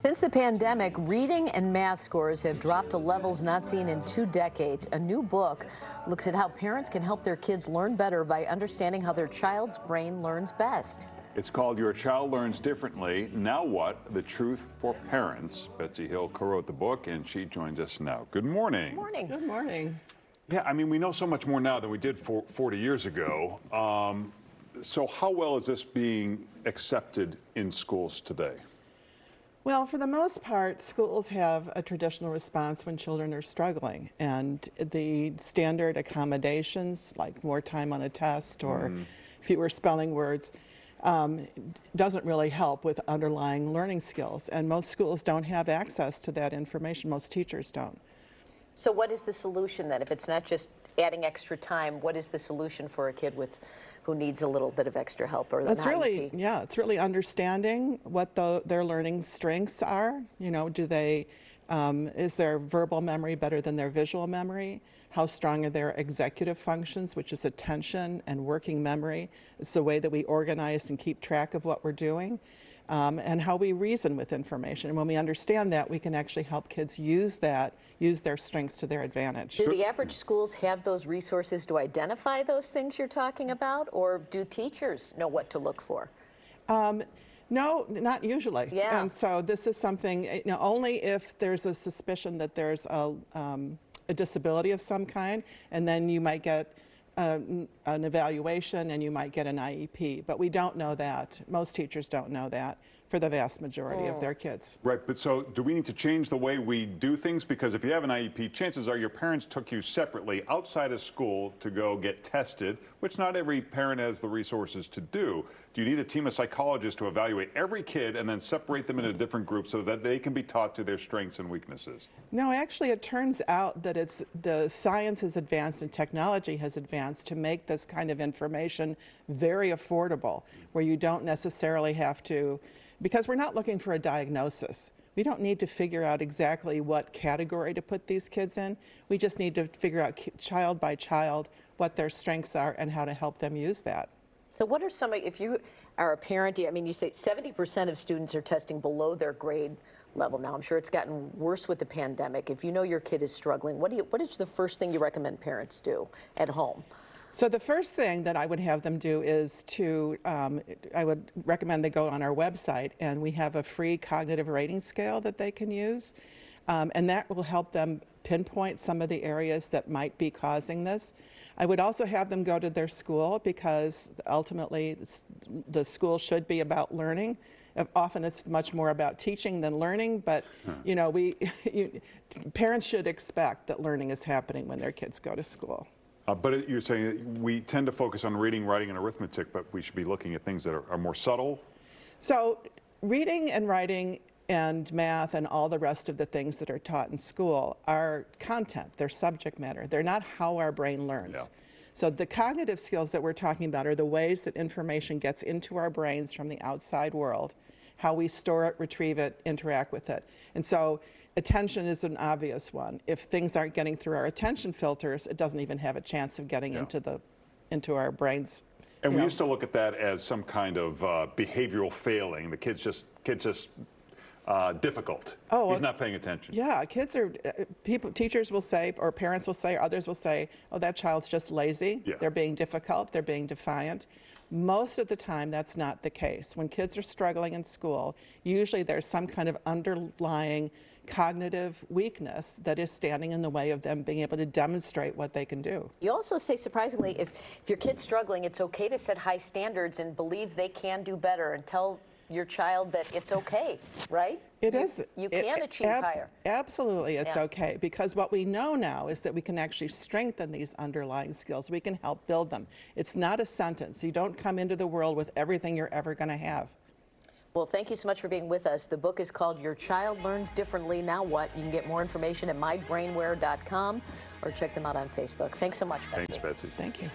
Since the pandemic, reading and math scores have dropped to levels not seen in 2 decades. A new book looks at how parents can help their kids learn better by understanding how their child's brain learns best. It's called Your Child Learns Differently. Now What? The Truth for Parents. Betsy Hill co-wrote the book, and she joins us now. Good morning. Good morning. Good morning. Yeah, I mean, we know so much more now than we did 40 years ago. So how well is this being accepted in schools today? Well, for the most part, schools have a traditional response when children are struggling, and the standard accommodations, like more time on a test or fewer spelling words, doesn't really help with underlying learning skills. And most schools don't have access to that information. Most teachers don't. So what is the solution then? If it's not just adding extra time, what is the solution for a kid who needs a little bit of extra help or It's really, it's really understanding what their learning strengths are. You know, is their verbal memory better than their visual memory? How strong are their executive functions, which is attention and working memory? It's the way that we organize and keep track of what we're doing. And how we reason with information. And when we understand that, we can actually help kids use their strengths to their advantage. Do the average schools have those resources to identify those things you're talking about, or do teachers know what to look for? No, not usually. Yeah. And so this is something, only if there's a suspicion that there's a disability of some kind, and then you might get an evaluation and you might get an IEP, but we don't know that. Most teachers don't know that for the vast majority of their kids. Right, but so do we need to change the way we do things? Because if you have an IEP, chances are your parents took you separately outside of school to go get tested, which not every parent has the resources to do. Do you need a team of psychologists to evaluate every kid and then separate them into different groups so that they can be taught to their strengths and weaknesses? No, actually it turns out that the science has advanced and technology has advanced to make this kind of information very affordable, where you don't necessarily have to, because we're not looking for a diagnosis. We don't need to figure out exactly what category to put these kids in. We just need to figure out child by child what their strengths are and how to help them use that. So what are if you are a parent, I mean, you say 70% of students are testing below their grade level now. I'm sure it's gotten worse with the pandemic. If you know your kid is struggling, what is the first thing you recommend parents do at home? So the first thing that I would have them do is I would recommend they go on our website, and we have a free cognitive rating scale that they can use. And that will help them pinpoint some of the areas that might be causing this. I would also have them go to their school, because ultimately the school should be about learning. Often it's much more about teaching than learning, but parents should expect that learning is happening when their kids go to school. But you're saying we tend to focus on reading, writing, and arithmetic, but we should be looking at things that are more subtle? So reading and writing and math and all the rest of the things that are taught in school are content, they're subject matter. They're not how our brain learns. Yeah. So the cognitive skills that we're talking about are the ways that information gets into our brains from the outside world, how we store it, retrieve it, interact with it. And so attention is an obvious one. If things aren't getting through our attention filters, it doesn't even have a chance of getting into our brains. And we used to look at that as some kind of behavioral failing. The kid's just difficult. Oh, he's not paying attention. Yeah, kids are, teachers will say, or parents will say, or others will say, oh, that child's just lazy. Yeah. They're being difficult, they're being defiant. Most of the time, that's not the case. When kids are struggling in school, usually there's some kind of underlying cognitive weakness that is standing in the way of them being able to demonstrate what they can do. You also say, surprisingly, if your kid's struggling, it's okay to set high standards and believe they can do better, and tell your child that it's okay, right? It is. You can achieve higher. Absolutely, it's okay, because what we know now is that we can actually strengthen these underlying skills. We can help build them. It's not a sentence. You don't come into the world with everything you're ever going to have. Well, thank you so much for being with us. The book is called Your Child Learns Differently, Now What? You can get more information at mybrainware.com or check them out on Facebook. Thanks so much, Betsy. Thanks, Betsy. Thank you.